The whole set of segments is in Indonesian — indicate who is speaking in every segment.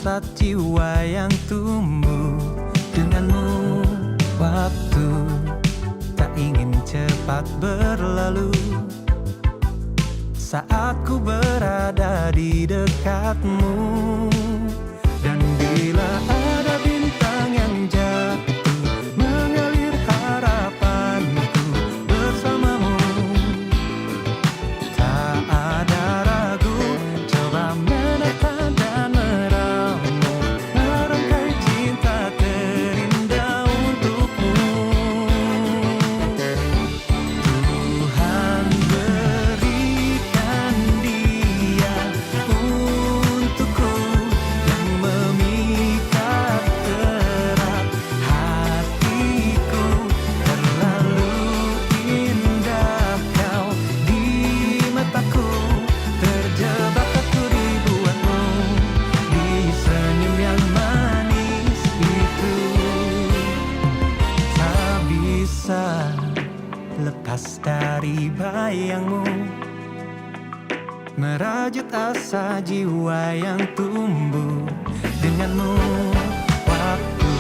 Speaker 1: hasrat jiwa yang tumbuh denganmu. Waktu tak ingin cepat berlalu saat ku berada di dekatmu. Dan bila ada bintang yang jatuh mengalir harapanku bersamamu, tak ada ragu coba menatap dan meramu merangkai cinta terindah untukmu. Tuhan berikan dia untukku yang memikat erat hatiku. Terlalu indah kau di mataku, terjebak aku dibuatmu di senyum yang manis itu. Tak bisa lepas dari bayangmu, merajut asa jiwa yang tumbuh denganmu. Waktu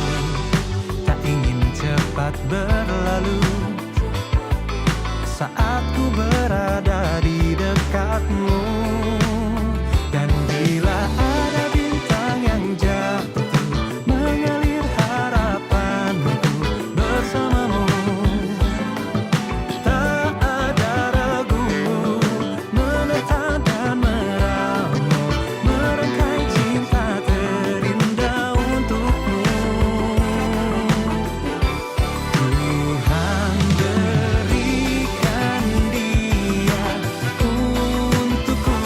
Speaker 1: tak ingin cepat berlalu saat ku berada di dekatmu. Dan bila ada bintang yang jatuh mengalir harapanku bersamamu, tak ada ragu menatap dan meramu merangkai cinta terindah untukmu. Tuhan berikan dia untukku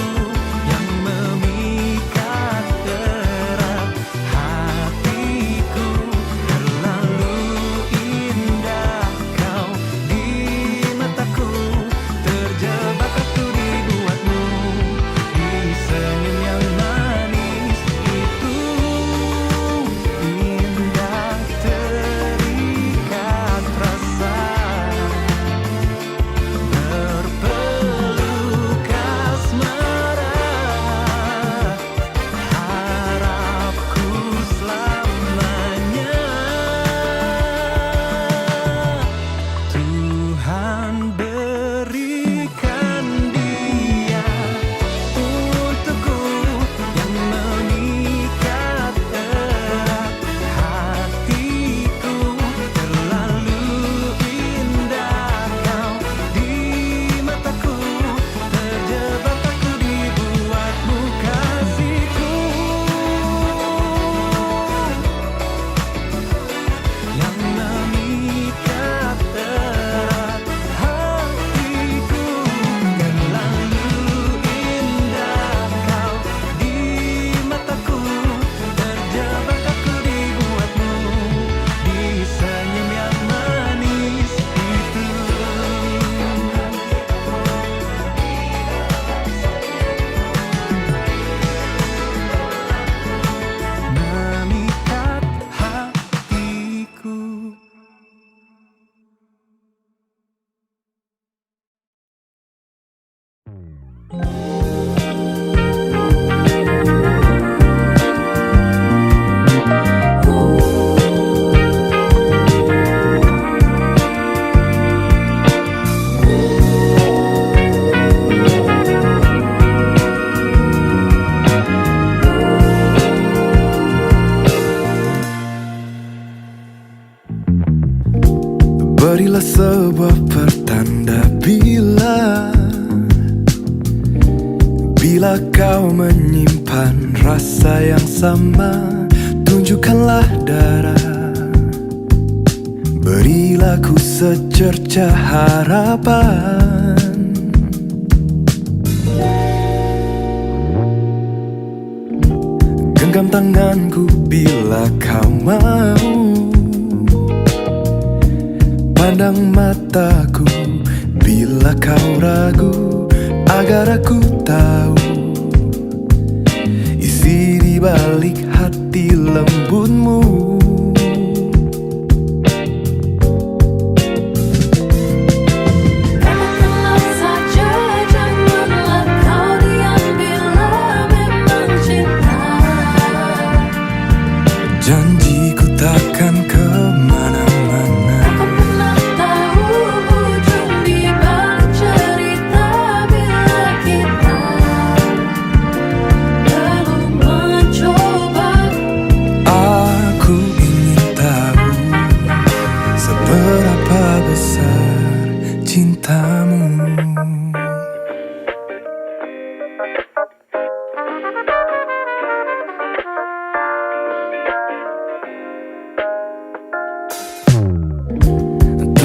Speaker 1: yang memikat erat hatiku. Terlalu indah kau di mataku, terjebak aku dibuatmu di senyum yang manis itu. Indah terikat rasa berpeluk asmara, harapku selamanya. Tuhan berikan dia untukku yang memikat erat hatiku. Terlalu indah kau di mataku, terjebak aku dibuatmu kasihku yang memikat erat hatiku. Terlalu indah kau di mataku, terjebak aku dibuatmu di senyum yang manis itu. Memikat hatiku. Berilah sebuah pertanda bila kau menyimpan rasa yang sama. Tunjukkanlah darah, berilah ku secerca harapan. Genggam tanganku bila kau mau, pandang mataku bila kau ragu, agar aku tahu isi di balik hati lembutmu.
Speaker 2: Katakanlah saja, janganlah kau diam bila memang cinta.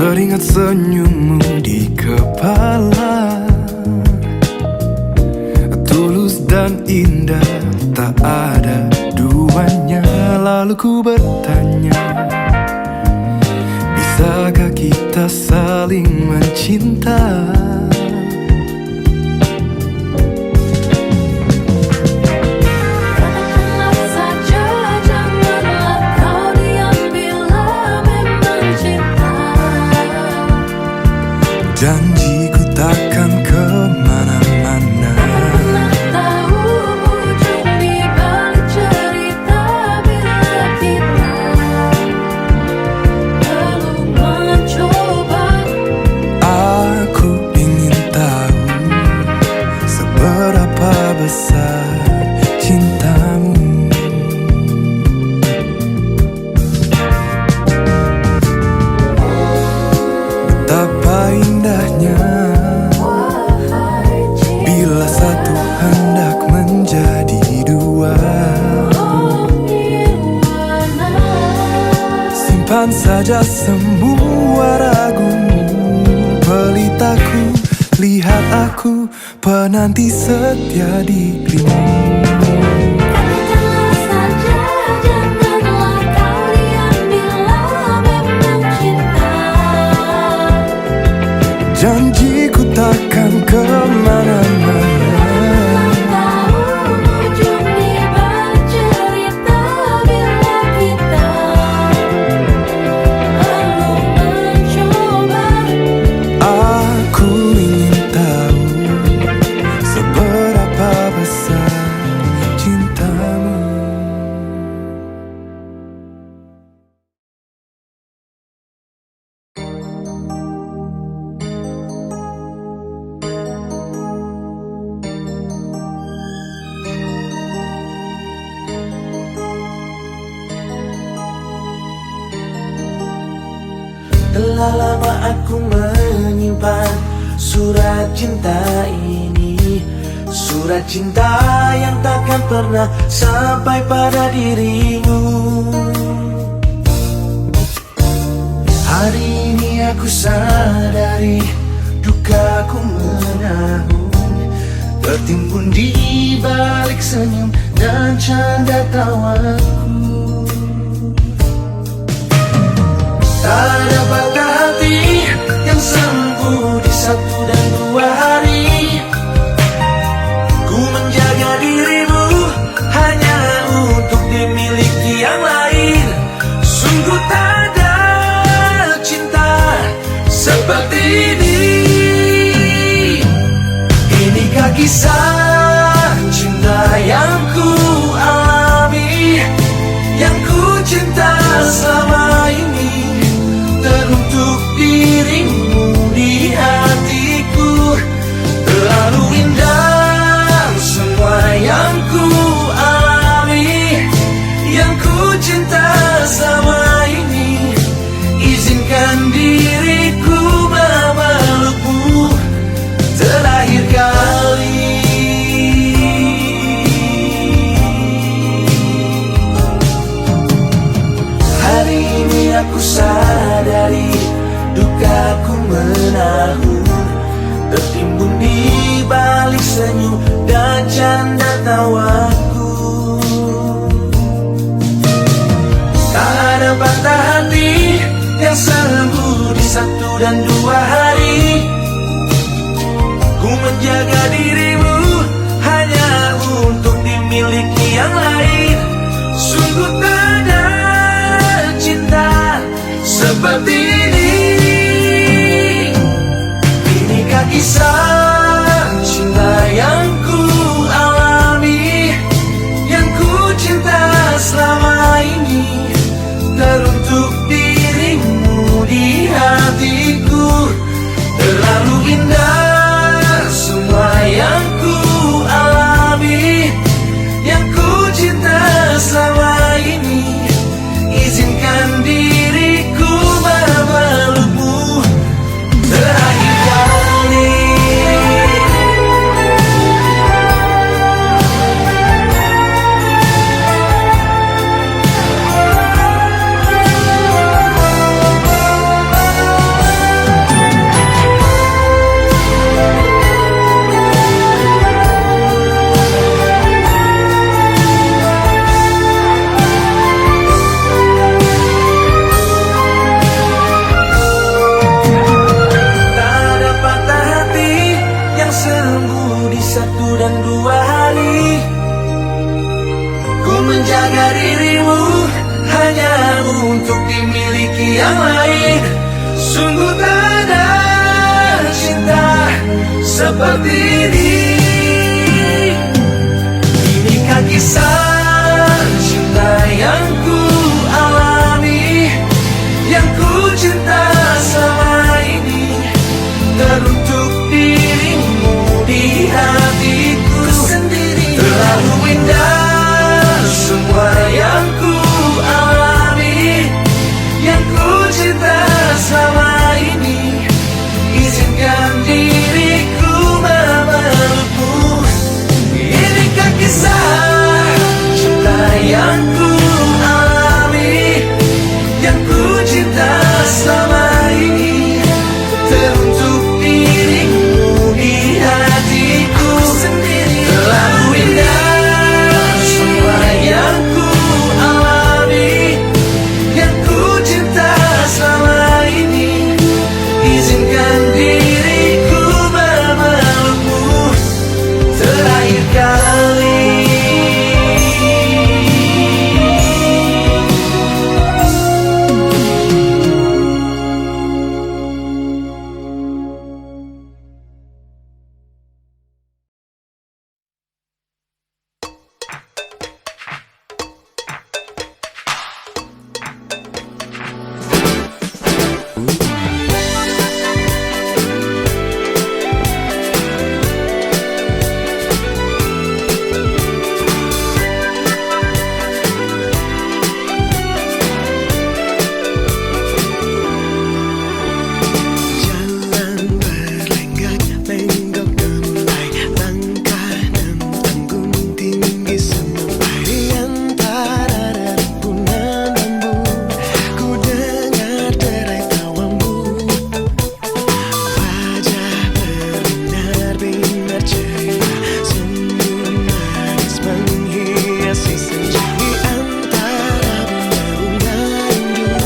Speaker 1: Teringat senyummu di kepala, tulus dan indah, tak ada duanya. Lalu ku bertanya, bisakah kita saling mencinta?
Speaker 2: Katakanlah saja, janganlah kau diam bila memang cinta.
Speaker 1: Janjiku takkan kemana-mana.
Speaker 2: Pernah tahu ujung di balik cerita bila kita belum mencoba.
Speaker 1: Aku ingin tahu seberapa besar cintamu. Betapa indahnya
Speaker 2: Wahai
Speaker 1: bila satu hendak menjadi dua.
Speaker 2: nirwana.
Speaker 1: Simpan saja semua ragumu, pelitaku, lihat aku, penanti setia dirimu.
Speaker 2: Katakanlah saja, janganlah kau diam bila memang cinta.
Speaker 1: Janjiku takkan kemana-mana.
Speaker 2: Tahu ujung di balik cerita bila kita belum mencoba.
Speaker 1: Aku ingin tahu seberapa besar cintamu.
Speaker 3: Telah lama aku menyimpan surat cinta ini, surat cinta yang takkan pernah sampai pada dirimu. Hari ini aku sadari dukaku menahun, tertimbun di balik senyum dan canda tawaku. Tak ada patah hati yang sembuh di 1 dan 2 hari. Ku menjaga dirimu hanya untuk dimiliki yang lain. Sungguh tak ada cinta seperti ini. Inikah kisah cinta yang ku alami, yang ku cinta selama ini, teruntuk dirimu di hatiku. Terlalu indah semua yang ku alami, yang ku cinta selama ini. Izinkan diriku memelukmu terakhir kali. Hari ini aku sadari dukaku menahun, tertimbun di balik senyum dan canda tawaku. Tak ada patah hati yang sembuh di 1 dan 2 hari. Ku menjaga dirimu hanya untuk dimiliki yang lain. Sungguh tak ada cinta seperti ini. Inikah kisah cinta yang ku alami, yang ku cinta selama ini, teruntuk dirimu di hatiku. Terlalu indah semua yang ku alami, yang ku cinta selama ini. Izinkan diriku lain. Sungguh tak ada cinta seperti ini. Inikah kisah cinta yang ku alami, yang ku cinta selama ini, teruntuk dirimu di hatiku sendiri. Terlalu indah semua yang ku alami, yang ku cinta selama ini. Izinkan diriku memelukmu. Inikah kisah cinta yang ku alami, yang ku cinta selama ini, teruntuk dirimu di hatiku sendiri. Terlalu indah semua yang ku alami, yang ku cinta selama ini. Izinkan diriku memelukmu terakhir kali.
Speaker 1: Jalan berlenggak, lenggok gemulai, langkah nentang gunung tinggi semampai. Di antara rerumpunan bambu, ku dengar derai tawamu. Wajah berbinar-binar ceria, senyum manis menghiasi senja. Di antara bunga-bunga rindu,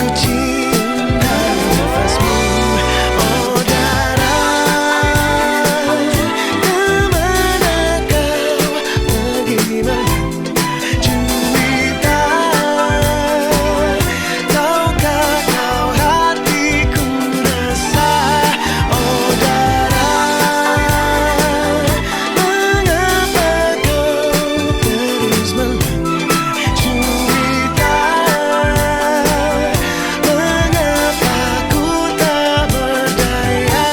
Speaker 1: ku cium nafasmu. Oh Dara, kemana kau pergi melangkah juwita? Tahukah kau hatiku resah? Oh Dara, mengapa kau terus melangkah juwita? Mengapa ku tak berdaya?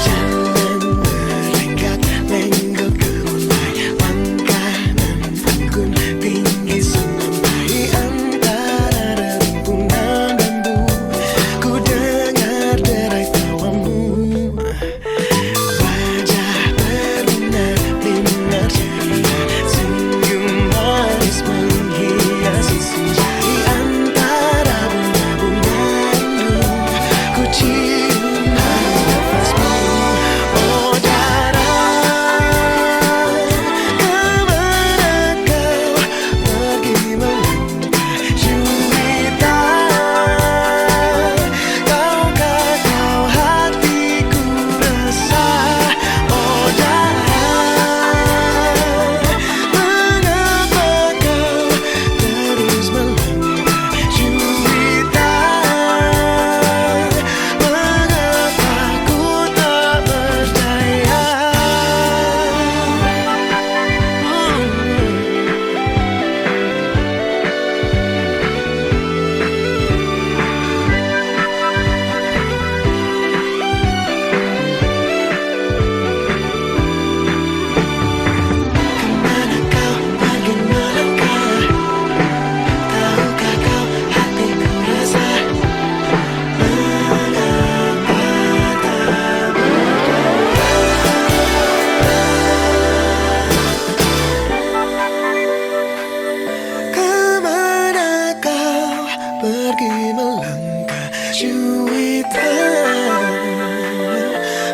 Speaker 1: Jalan berlenggak, lenggok gemulai, langkah nentang gunung tinggi semampai. Di antara rerumpunan bambu, ku dengar derai tawamu. Wajah berbinar-binar ceria, senyum manis menghiasi senja. Di antara bunga-bunga rindu, ku cium nafasmu. Oh Dara, kemana kau pergi melangkah juwita? Tahukah kau hatiku resah? Oh Dara, mengapa kau terus melangkah juwita? Mengapa ku tak berdaya? Kemana kau pergi melangkah? Tahukah kau hatiku resah? Mengapa tak Kemana kau pergi melangkah juwita?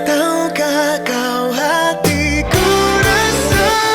Speaker 1: Tahukah kau hatiku resah?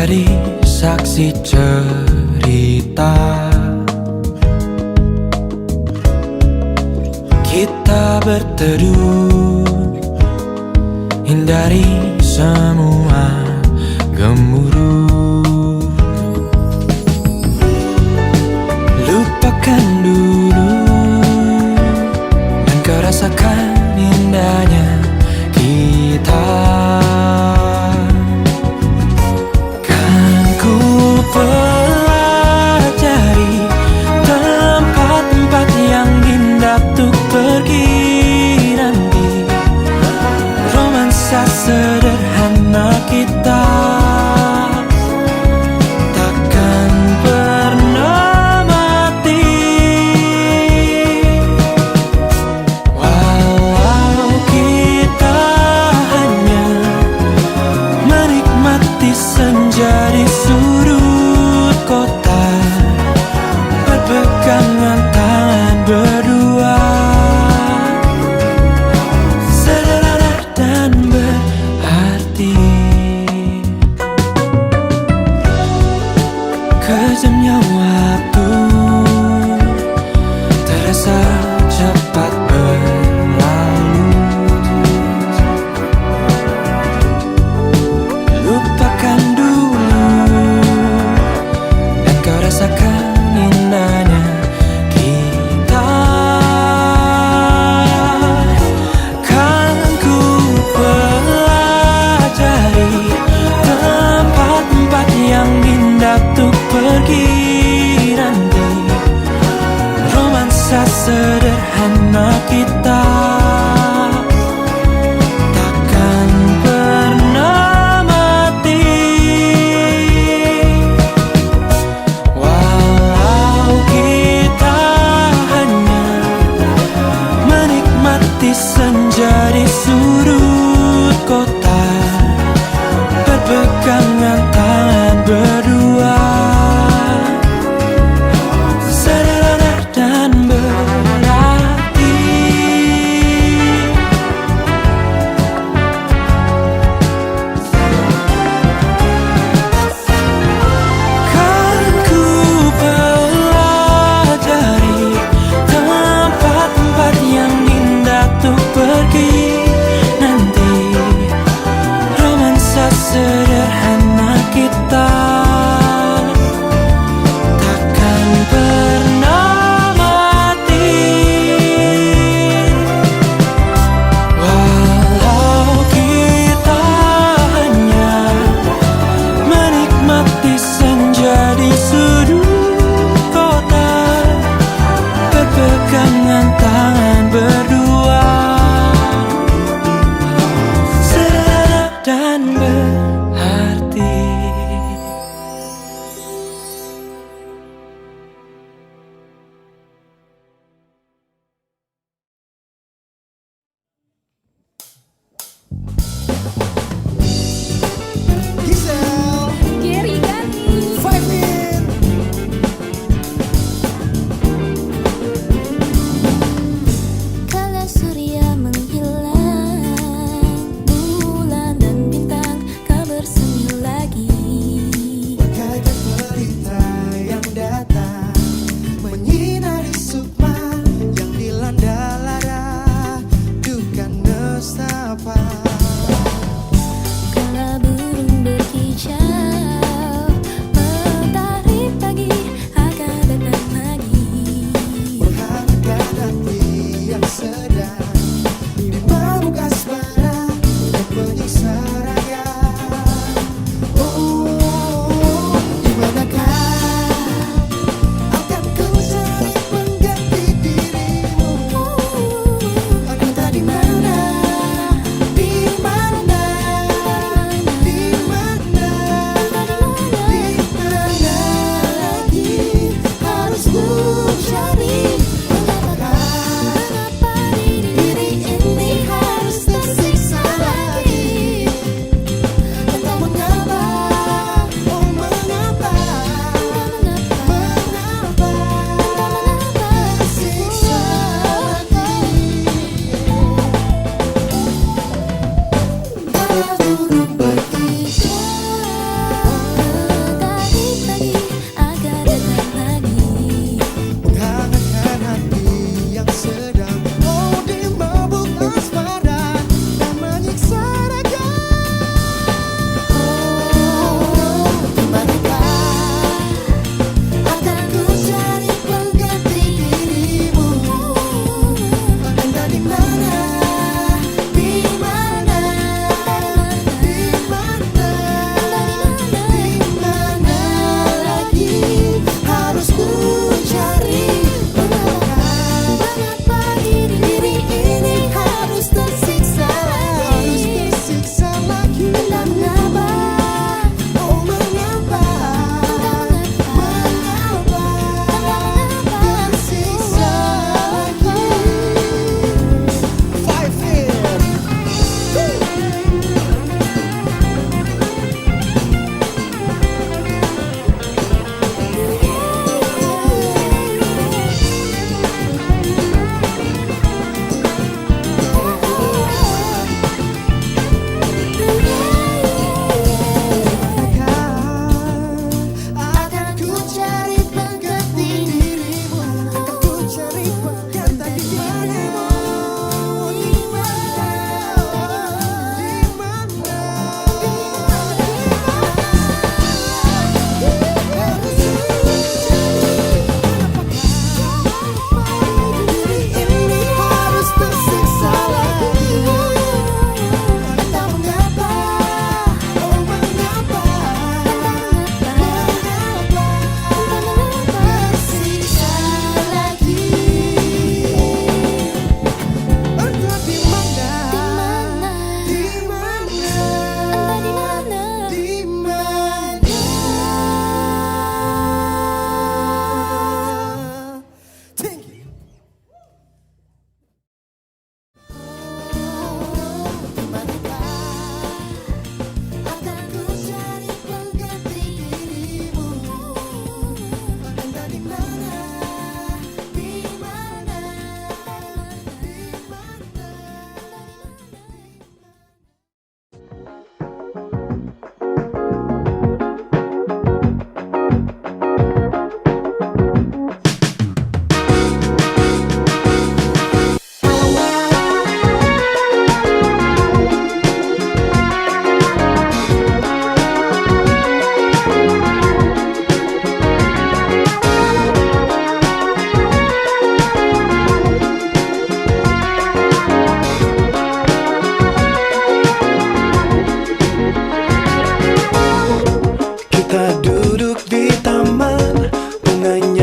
Speaker 1: menjadi saksi cerita. Kita berteduh, hindari semua gemuruh. Lupakan dulu dan kau rasakan indahnya kita. Kan ku pelajari tempat-tempat yang indah untuk pergi nanti. Romansa sederhana kita takkan pernah mati. Walau kita hanya menikmati senja di sudut kota, berpegangan tangan berdua, sederhana dan berarti. Kejamnya waktu terasa cepat berlalu. Lupakan dulu dan kau rasakan indahnya kita. Kan ku pelajari tempat-tempat yang indah untuk pergi nanti. Romansa sederhana kita takkan pernah mati. Walau kita hanya menikmati senja di sudut kota, berpegangan tangan berdua, sederhana dan berarti.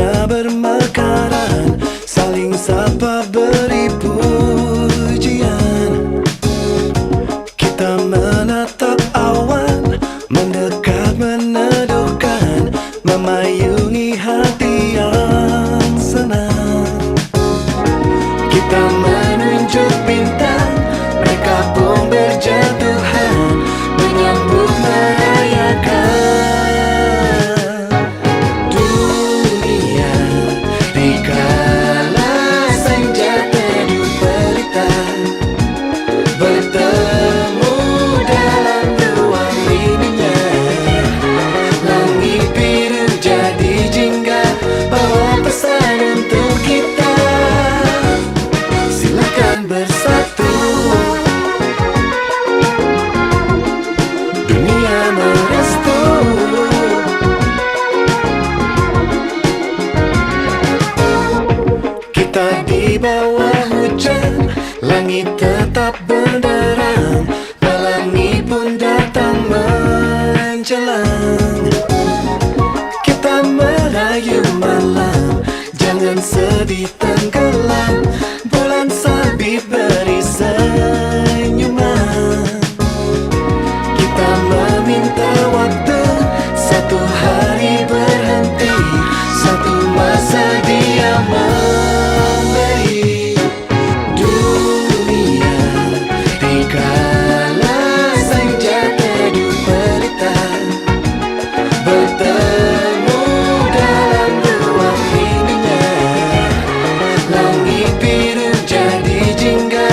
Speaker 1: dunia bermekaran, saling sapa beri pujian. Kita menatap awan, mendekat meneduhkan, memayungi hati yang senang. Kita menunjuk bintang, mereka pun berjatuhan, menyambut merayakan dunia. Dikala senja teduh pelita, bertemu dalam ruang lininya. Langit biru jadi jingga, bawa pesan untuk kita. Silakan bersatu, dunia merestu. Kita di bawah hujan, langit tetap benderang, pelangi pun datang menjelang. Kita merayu malam, jangan sedih tenggelam, bulan sabit beri senyuman. Kita meminta waktu, satu hari berhenti, satu masa dia memberi. Dunia dikala senja teduh pelita, bertemu dalam ruang ininya. Langit biru jadi jingga,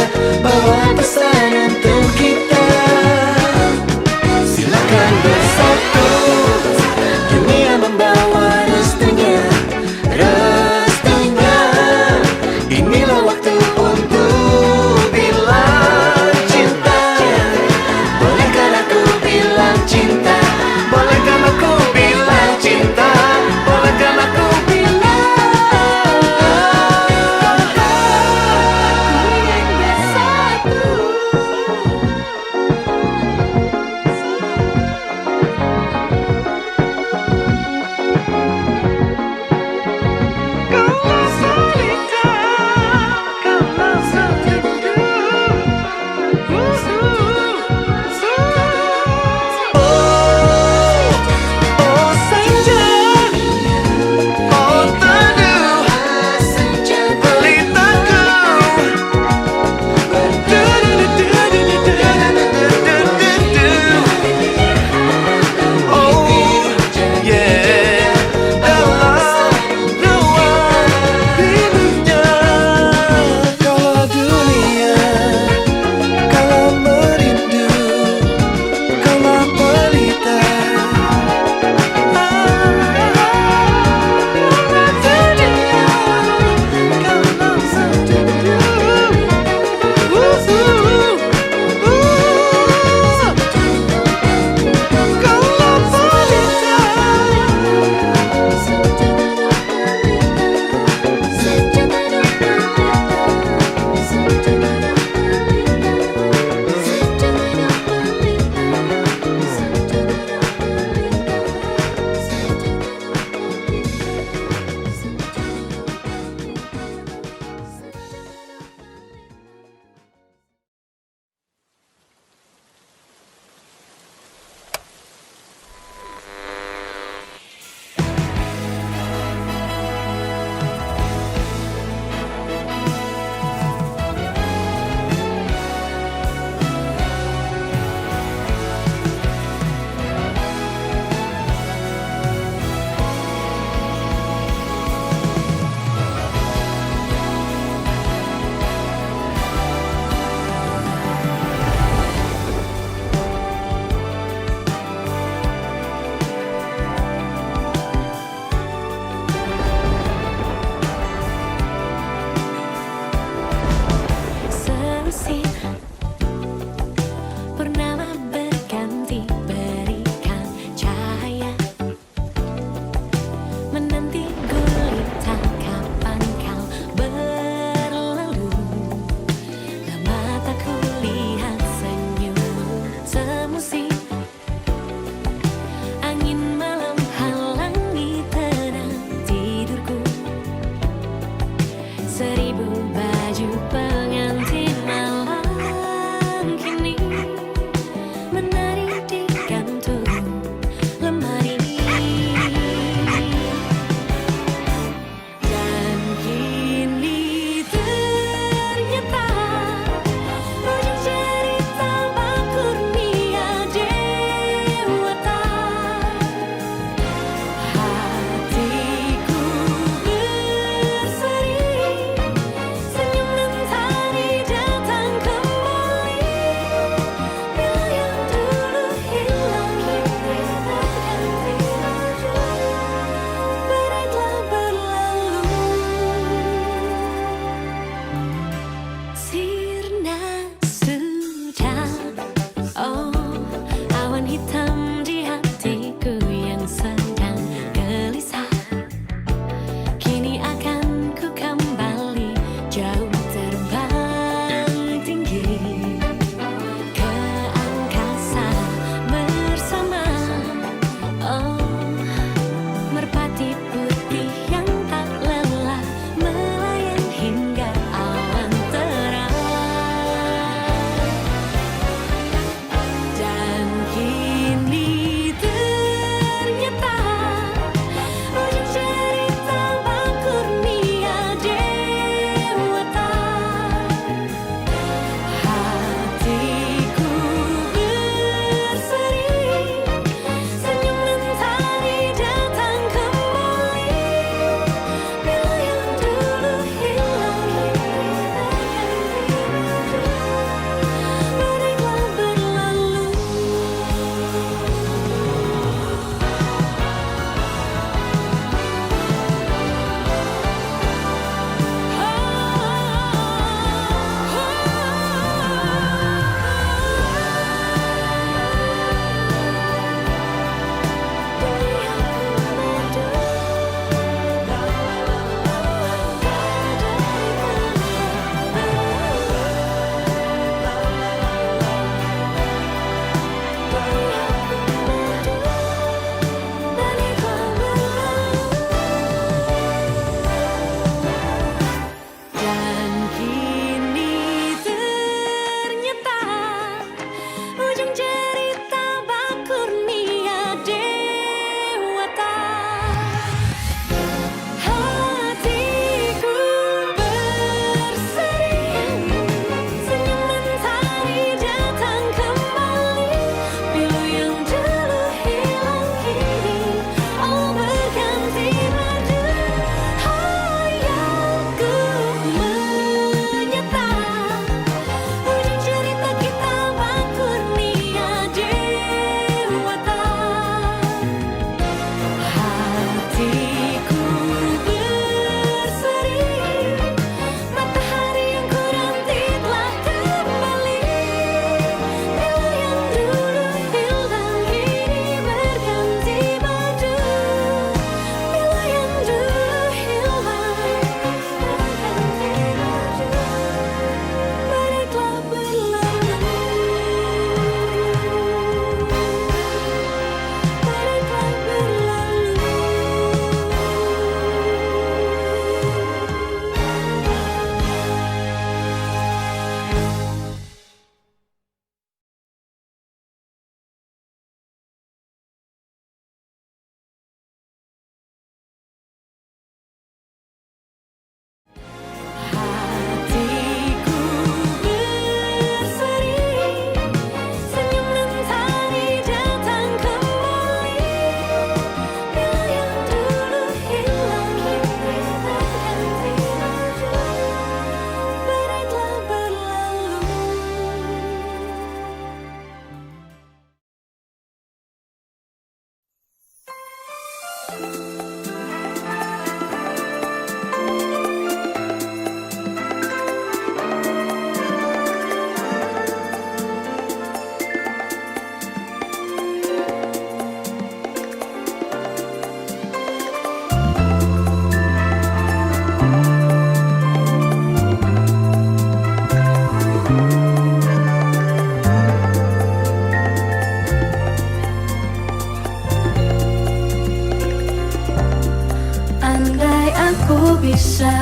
Speaker 2: bisa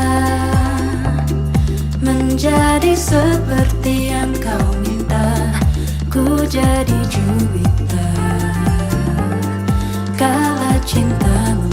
Speaker 2: menjadi seperti yang kau minta. Ku jadi juwita kala cintamu